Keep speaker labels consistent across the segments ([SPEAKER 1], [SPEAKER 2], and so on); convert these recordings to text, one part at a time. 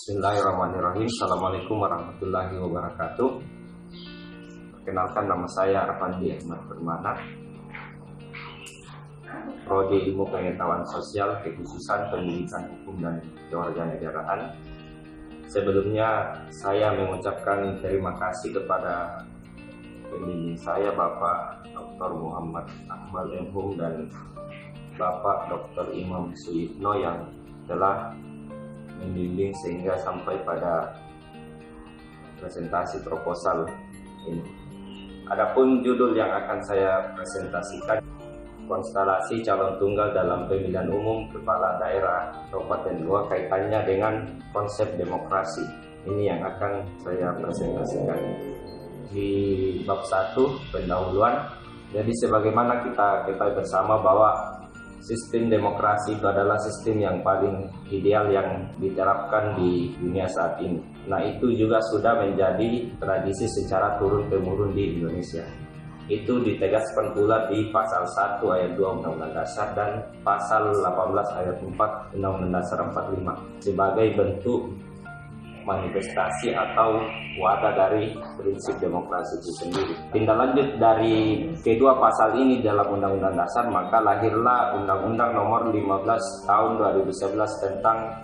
[SPEAKER 1] Bismillahirrahmanirrahim. Assalamualaikum warahmatullahi wabarakatuh. Perkenalkan, nama saya Arfandi Ahmad Permana, Prodi Ilmu Pengetahuan Sosial, kekhususan Pendidikan Hukum dan Kewarganegaraan. Sebelumnya saya mengucapkan terima kasih kepada pembimbing saya, Bapak Dr. Muhammad Akmal M.Hum dan Bapak Dr. Imam Suyitno yang telah membimbing sehingga sampai pada presentasi proposal ini. Adapun judul yang akan saya presentasikan, konstelasi calon tunggal dalam pemilihan umum kepala daerah Kabupaten Goa kaitannya dengan konsep demokrasi. Ini yang akan saya presentasikan di bab 1 pendahuluan. Jadi sebagaimana kita ketahui bersama bahwa sistem demokrasi itu adalah sistem yang paling ideal yang diterapkan di dunia saat ini. Nah, itu juga sudah menjadi tradisi secara turun-temurun di Indonesia. Itu ditegaskan pula di pasal 1 ayat 2 Undang-Undang Dasar dan pasal 18 ayat 4 Undang-Undang Dasar 45 sebagai bentuk manifestasi atau wadah dari prinsip demokrasi itu sendiri. Tindak lanjut dari kedua pasal ini dalam Undang-Undang Dasar, maka lahirlah Undang-Undang Nomor 15 Tahun 2011 tentang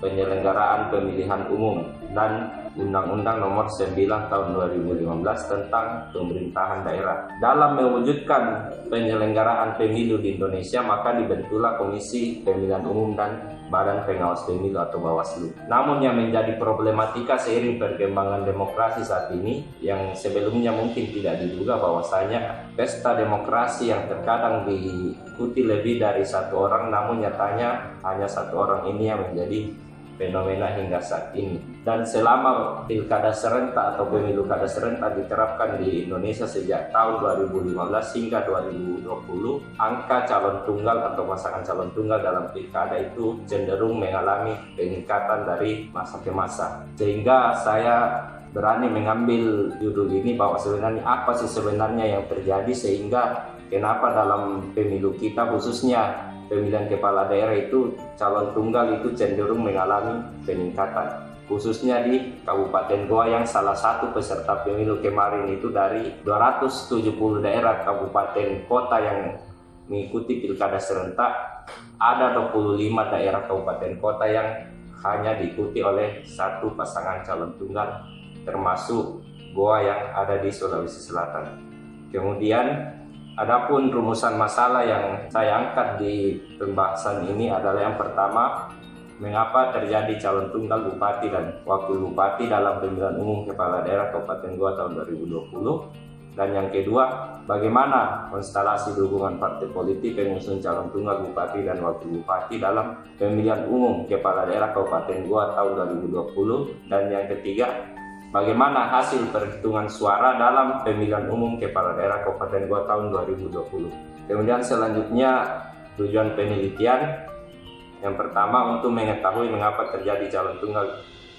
[SPEAKER 1] penyelenggaraan pemilihan umum dan Undang-Undang Nomor 9 Tahun 2015 tentang pemerintahan daerah. Dalam mewujudkan penyelenggaraan pemilu di Indonesia, maka dibentuklah Komisi Pemilihan Umum dan Badan Pengawas Pemilu atau Bawaslu. Namun yang menjadi problematika seiring perkembangan demokrasi saat ini, yang sebelumnya mungkin tidak diduga bahwasanya pesta demokrasi yang terkadang diikuti lebih dari satu orang, namun nyatanya hanya satu orang ini yang menjadi fenomena hingga saat ini. Dan selama pilkada serentak atau pemilu kada serentak diterapkan di Indonesia sejak tahun 2015 hingga 2020, angka calon tunggal atau pasangan calon tunggal dalam pilkada itu cenderung mengalami peningkatan dari masa ke masa. Sehingga saya berani mengambil judul ini bahwa sebenarnya apa sih sebenarnya yang terjadi sehingga kenapa dalam pemilu kita khususnya pemilihan kepala daerah itu calon tunggal itu cenderung mengalami peningkatan, khususnya di Kabupaten Goa yang salah satu peserta pemilu kemarin itu dari 270 daerah kabupaten kota yang mengikuti pilkada serentak, ada 25 daerah kabupaten kota yang hanya diikuti oleh satu pasangan calon tunggal, termasuk Goa yang ada di Sulawesi Selatan. Kemudian adapun rumusan masalah yang saya angkat di pembahasan ini adalah yang pertama, mengapa terjadi calon tunggal bupati dan wakil bupati dalam pemilihan umum kepala daerah Kabupaten Goa tahun 2020. Dan yang kedua, bagaimana konstelasi dukungan partai politik pengusung calon tunggal bupati dan wakil bupati dalam pemilihan umum kepala daerah Kabupaten Goa tahun 2020. Dan yang ketiga, bagaimana hasil perhitungan suara dalam pemilihan umum kepala daerah Kabupaten Goa tahun 2020. Kemudian selanjutnya tujuan penelitian. Yang pertama, untuk mengetahui mengapa terjadi calon tunggal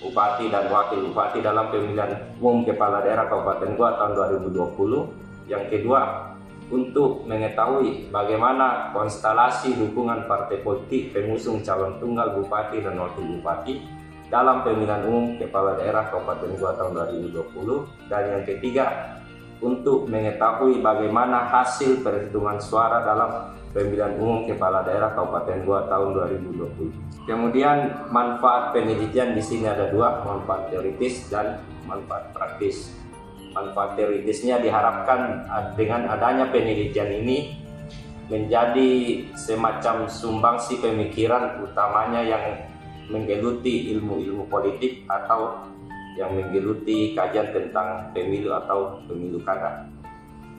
[SPEAKER 1] bupati dan wakil bupati dalam pemilihan umum kepala daerah Kabupaten Goa tahun 2020. Yang kedua, untuk mengetahui bagaimana konstelasi dukungan partai politik pengusung calon tunggal bupati dan wakil bupati dalam pemilihan umum kepala daerah Kabupaten Goa tahun 2020. Dan yang ketiga, untuk mengetahui bagaimana hasil perhitungan suara dalam pemilihan umum kepala daerah Kabupaten Goa tahun 2020. Kemudian manfaat penelitian di sini ada dua, manfaat teoritis dan manfaat praktis. Manfaat teoritisnya diharapkan dengan adanya penelitian ini menjadi semacam sumbangsi pemikiran utamanya yang menggeluti ilmu-ilmu politik atau yang menggeluti kajian tentang pemilu atau pemilu kada.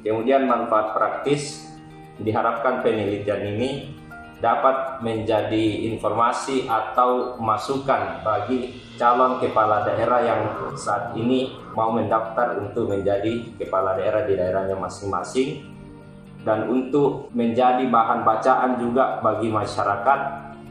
[SPEAKER 1] Kemudian manfaat praktis, diharapkan penelitian ini dapat menjadi informasi atau masukan bagi calon kepala daerah yang saat ini mau mendaftar untuk menjadi kepala daerah di daerahnya masing-masing, dan untuk menjadi bahan bacaan juga bagi masyarakat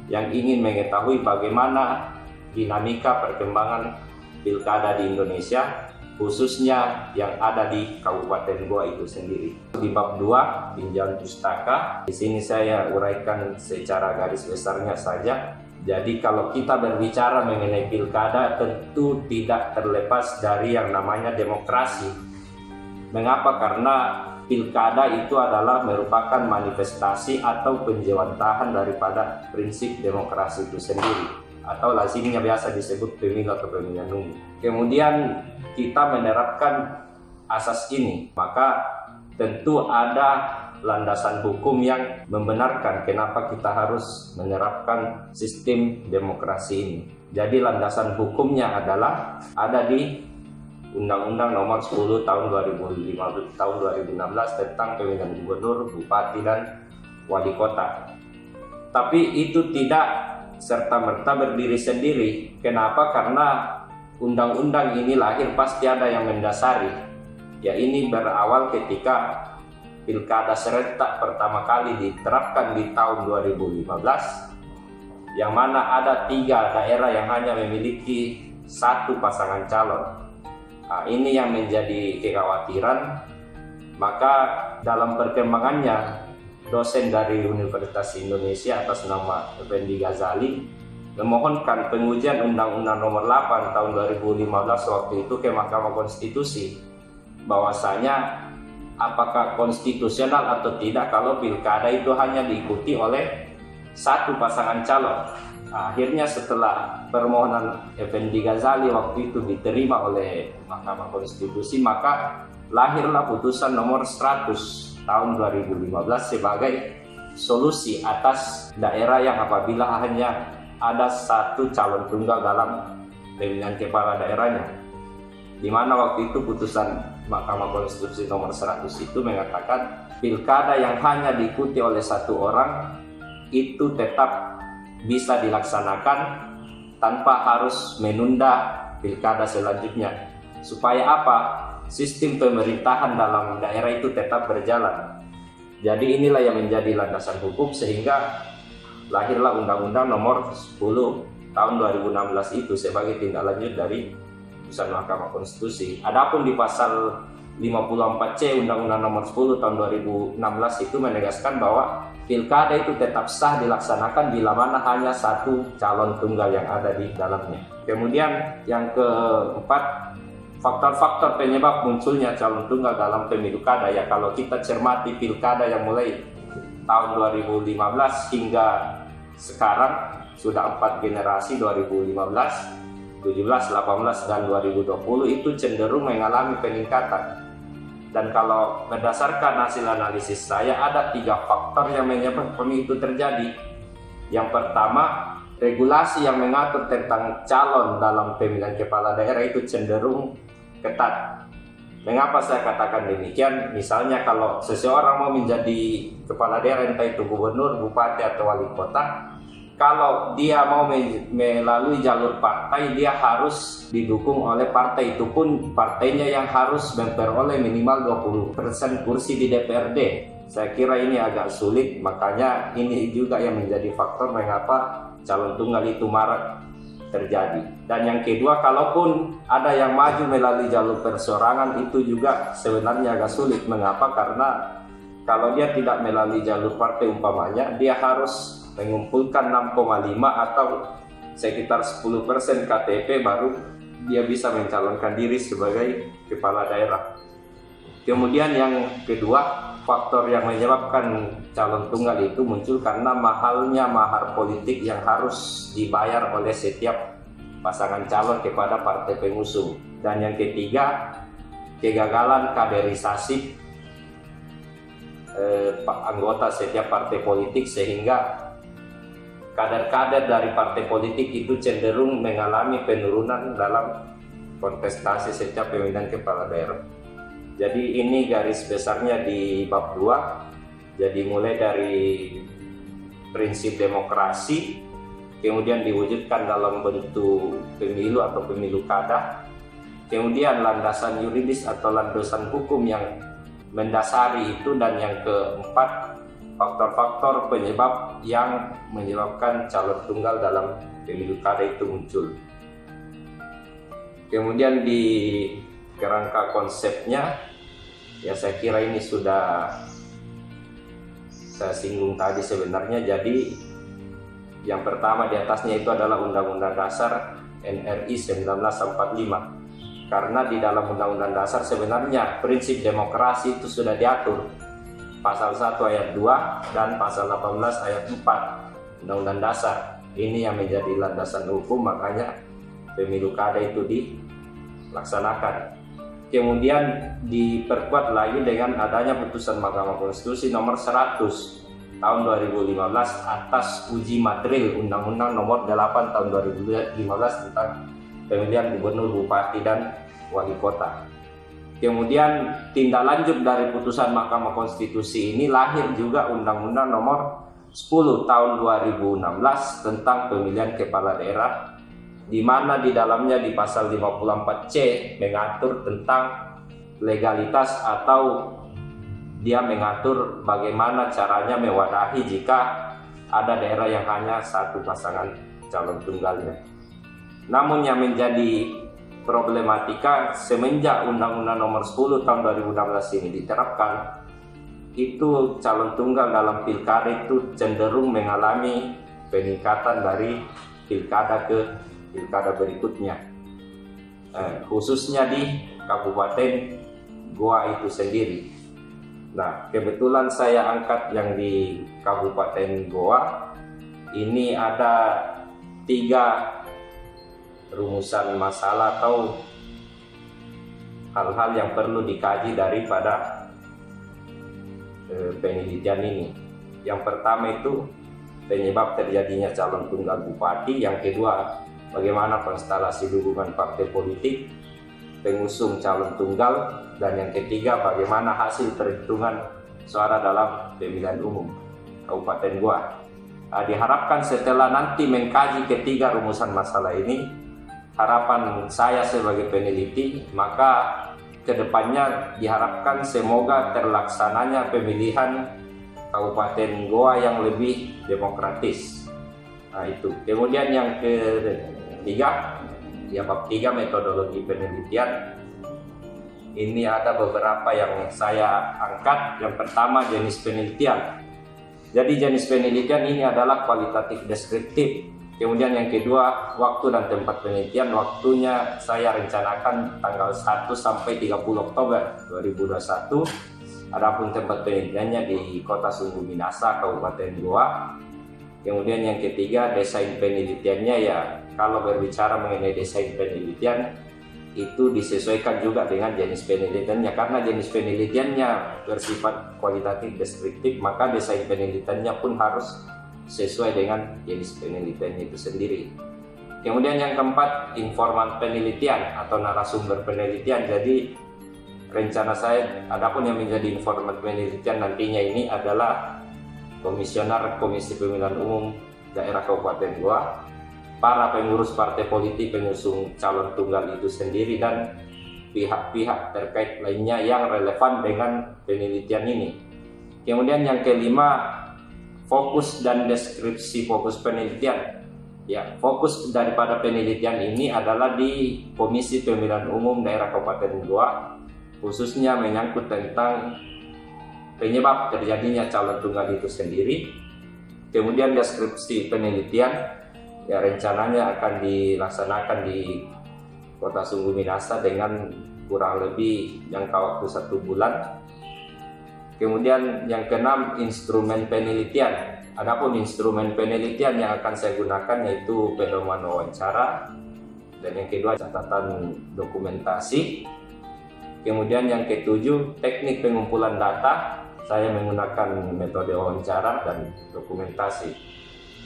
[SPEAKER 1] yang ingin mengetahui bagaimana dinamika perkembangan pilkada di Indonesia, khususnya yang ada di Kabupaten Goa itu sendiri. Di bab 2, tinjauan pustaka, di sini saya uraikan secara garis besarnya saja. Jadi kalau kita berbicara mengenai pilkada tentu tidak terlepas dari yang namanya demokrasi. Mengapa? Karena pilkada itu adalah merupakan manifestasi atau penjewantahan daripada prinsip demokrasi itu sendiri, atau lazimnya biasa disebut pemilu atau pemilihan umum. Kemudian kita menerapkan asas ini, maka tentu ada landasan hukum yang membenarkan kenapa kita harus menerapkan sistem demokrasi ini. Jadi landasan hukumnya adalah ada di Undang-Undang Nomor 10 Tahun 2016 tentang pemilihan gubernur, bupati, dan wali kota. Tapi itu tidak serta-merta berdiri sendiri. Kenapa? Karena undang-undang ini lahir pasti ada yang mendasari. Ya, ini berawal ketika pilkada serentak pertama kali diterapkan di tahun 2015, yang mana ada 3 daerah yang hanya memiliki 1 pasangan calon. Nah, ini yang menjadi kekhawatiran. Maka dalam perkembangannya, dosen dari Universitas Indonesia atas nama Effendi Ghazali memohonkan pengujian Undang-Undang Nomor 8 tahun 2015 waktu itu ke Mahkamah Konstitusi, bahwasanya apakah konstitusional atau tidak kalau pilkada itu hanya diikuti oleh 1 pasangan calon. Akhirnya setelah permohonan Effendi Ghazali waktu itu diterima oleh Mahkamah Konstitusi, maka lahirlah putusan nomor 100 tahun 2015 sebagai solusi atas daerah yang apabila hanya ada 1 calon tunggal dalam pemilihan kepala daerahnya, di mana waktu itu putusan Mahkamah Konstitusi nomor 100 itu mengatakan pilkada yang hanya diikuti oleh 1 orang itu tetap bisa dilaksanakan tanpa harus menunda pilkada selanjutnya. Supaya apa? Sistem pemerintahan dalam daerah itu tetap berjalan. Jadi inilah yang menjadi landasan hukum sehingga lahirlah Undang-Undang Nomor 10 tahun 2016 itu sebagai tindak lanjut dari putusan Mahkamah Konstitusi. Adapun di pasal 54C Undang-Undang Nomor 10 tahun 2016 itu menegaskan bahwa pilkada itu tetap sah dilaksanakan bila mana hanya 1 calon tunggal yang ada di dalamnya. Kemudian yang keempat, faktor-faktor penyebab munculnya calon tunggal dalam pemilu kada. Ya, kalau kita cermati pilkada yang mulai tahun 2015 hingga sekarang sudah 4 generasi, 2015, 17, 18, dan 2020 itu cenderung mengalami peningkatan. Dan kalau berdasarkan hasil analisis saya, ada 3 faktor yang menyebabkan itu terjadi. Yang pertama, regulasi yang mengatur tentang calon dalam pemilihan kepala daerah itu cenderung ketat. Mengapa saya katakan demikian? Misalnya kalau seseorang mau menjadi kepala daerah, entah itu gubernur, bupati, atau wali kota, kalau dia mau melalui jalur partai, dia harus didukung oleh partai, itu pun partainya yang harus memperoleh minimal 20% kursi di DPRD. Saya kira ini agak sulit, makanya ini juga yang menjadi faktor mengapa calon tunggal itu marak terjadi. Dan yang kedua, kalaupun ada yang maju melalui jalur perseorangan, itu juga sebenarnya agak sulit. Mengapa? Karena kalau dia tidak melalui jalur partai umpamanya, dia harus mengumpulkan 6,5 atau sekitar 10% KTP baru dia bisa mencalonkan diri sebagai kepala daerah. Kemudian yang kedua, faktor yang menyebabkan calon tunggal itu muncul karena mahalnya mahar politik yang harus dibayar oleh setiap pasangan calon kepada partai pengusung. Dan yang ketiga, kegagalan kaderisasi anggota setiap partai politik, sehingga kader-kader dari partai politik itu cenderung mengalami penurunan dalam kontestasi setiap pemilihan kepala daerah. Jadi ini garis besarnya di bab 2. Jadi mulai dari prinsip demokrasi, kemudian diwujudkan dalam bentuk pemilu atau pemilu kada, kemudian landasan yuridis atau landasan hukum yang mendasari itu, dan yang keempat, faktor-faktor penyebab yang menyebabkan calon tunggal dalam pemilu kada itu muncul. Kemudian di kerangka konsepnya, ya saya kira ini sudah saya singgung tadi sebenarnya. Jadi Yang pertama di atasnya itu adalah Undang-Undang Dasar NRI 1945. Karena di dalam Undang-Undang Dasar sebenarnya prinsip demokrasi itu sudah diatur. Pasal 1 ayat 2 dan pasal 18 ayat 4 Undang-Undang Dasar. Ini yang menjadi landasan hukum, makanya pemilu kada itu dilaksanakan. Kemudian diperkuat lagi dengan adanya putusan Mahkamah Konstitusi nomor 100 tahun 2015 atas uji materil Undang-Undang nomor 8 tahun 2015 tentang pemilihan gubernur, bupati, dan wali kota. Kemudian tindak lanjut dari putusan Mahkamah Konstitusi ini lahir juga Undang-Undang nomor 10 tahun 2016 tentang pemilihan kepala daerah, di mana di dalamnya di pasal 54C mengatur tentang legalitas atau dia mengatur bagaimana caranya mewadahi jika ada daerah yang hanya satu pasangan calon tunggalnya. Namun yang menjadi problematika semenjak Undang-Undang nomor 10 tahun 2016 ini diterapkan, itu calon tunggal dalam pilkada itu cenderung mengalami peningkatan dari pilkada ke pilkada berikutnya, khususnya di Kabupaten Goa itu sendiri. Nah, kebetulan saya angkat yang di Kabupaten Goa ini ada 3 rumusan masalah atau hal-hal yang perlu dikaji daripada penelitian ini. Yang pertama itu penyebab terjadinya calon tunggal bupati, yang kedua bagaimana konstelasi dukungan partai politik pengusung calon tunggal, dan yang ketiga bagaimana hasil perhitungan suara dalam pemilihan umum Kabupaten Goa. Diharapkan setelah nanti mengkaji ketiga rumusan masalah ini, harapan saya sebagai peneliti, maka kedepannya diharapkan semoga terlaksananya pemilihan Kabupaten Goa yang lebih demokratis. Nah itu. Kemudian yang ketiga, ya bab 3 metodologi penelitian. Ini ada beberapa yang saya angkat. Yang pertama jenis penelitian. Jadi jenis penelitian ini adalah kualitatif deskriptif. Kemudian yang kedua waktu dan tempat penelitian. Waktunya saya rencanakan tanggal 1 sampai 30 Oktober 2021. Adapun tempat penelitiannya di Kota Sungguh Minasa, Kabupaten Goa. Kemudian yang ketiga desain penelitiannya, ya kalau berbicara mengenai desain penelitian itu disesuaikan juga dengan jenis penelitiannya, karena jenis penelitiannya bersifat kualitatif deskriptif, maka desain penelitiannya pun harus sesuai dengan jenis penelitiannya itu sendiri. Kemudian yang keempat informan penelitian atau narasumber penelitian. Jadi rencana saya adapun yang menjadi informan penelitian nantinya ini adalah Komisioner Komisi Pemilihan Umum Daerah Kabupaten Goa, para pengurus partai politik pengusung calon tunggal itu sendiri, dan pihak-pihak terkait lainnya yang relevan dengan penelitian ini. Kemudian yang kelima, fokus dan deskripsi fokus penelitian. Ya, fokus daripada penelitian ini adalah di Komisi Pemilihan Umum Daerah Kabupaten Goa, khususnya menyangkut tentang penyebab terjadinya calon tunggal itu sendiri. Kemudian deskripsi penelitian, ya rencananya akan dilaksanakan di Kota Sungguh Minasa dengan kurang lebih jangka waktu 1 bulan. Kemudian yang keenam, instrumen penelitian. Adapun instrumen penelitian yang akan saya gunakan yaitu pedoman wawancara, dan yang kedua catatan dokumentasi. Kemudian yang ketujuh, teknik pengumpulan data. Saya menggunakan metode wawancara dan dokumentasi.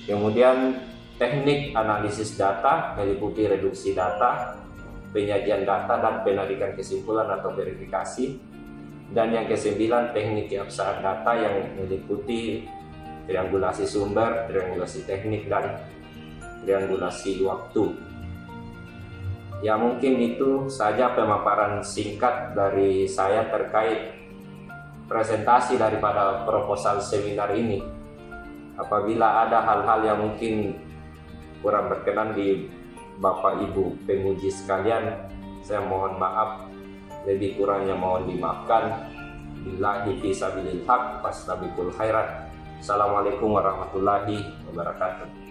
[SPEAKER 1] Kemudian teknik analisis data meliputi reduksi data, penyajian data, dan penarikan kesimpulan atau verifikasi. Dan yang kesembilan, teknik keabsahan data yang meliputi triangulasi sumber, triangulasi teknik, dan triangulasi waktu. Ya mungkin itu saja pemaparan singkat dari saya terkait presentasi daripada proposal seminar ini. Apabila ada hal-hal yang mungkin kurang berkenan di Bapak Ibu penguji sekalian, saya mohon maaf, lebih kurangnya mohon dimaafkan. Billahi fisabilil haq, fastabiqul khairat. Assalamualaikum warahmatullahi wabarakatuh.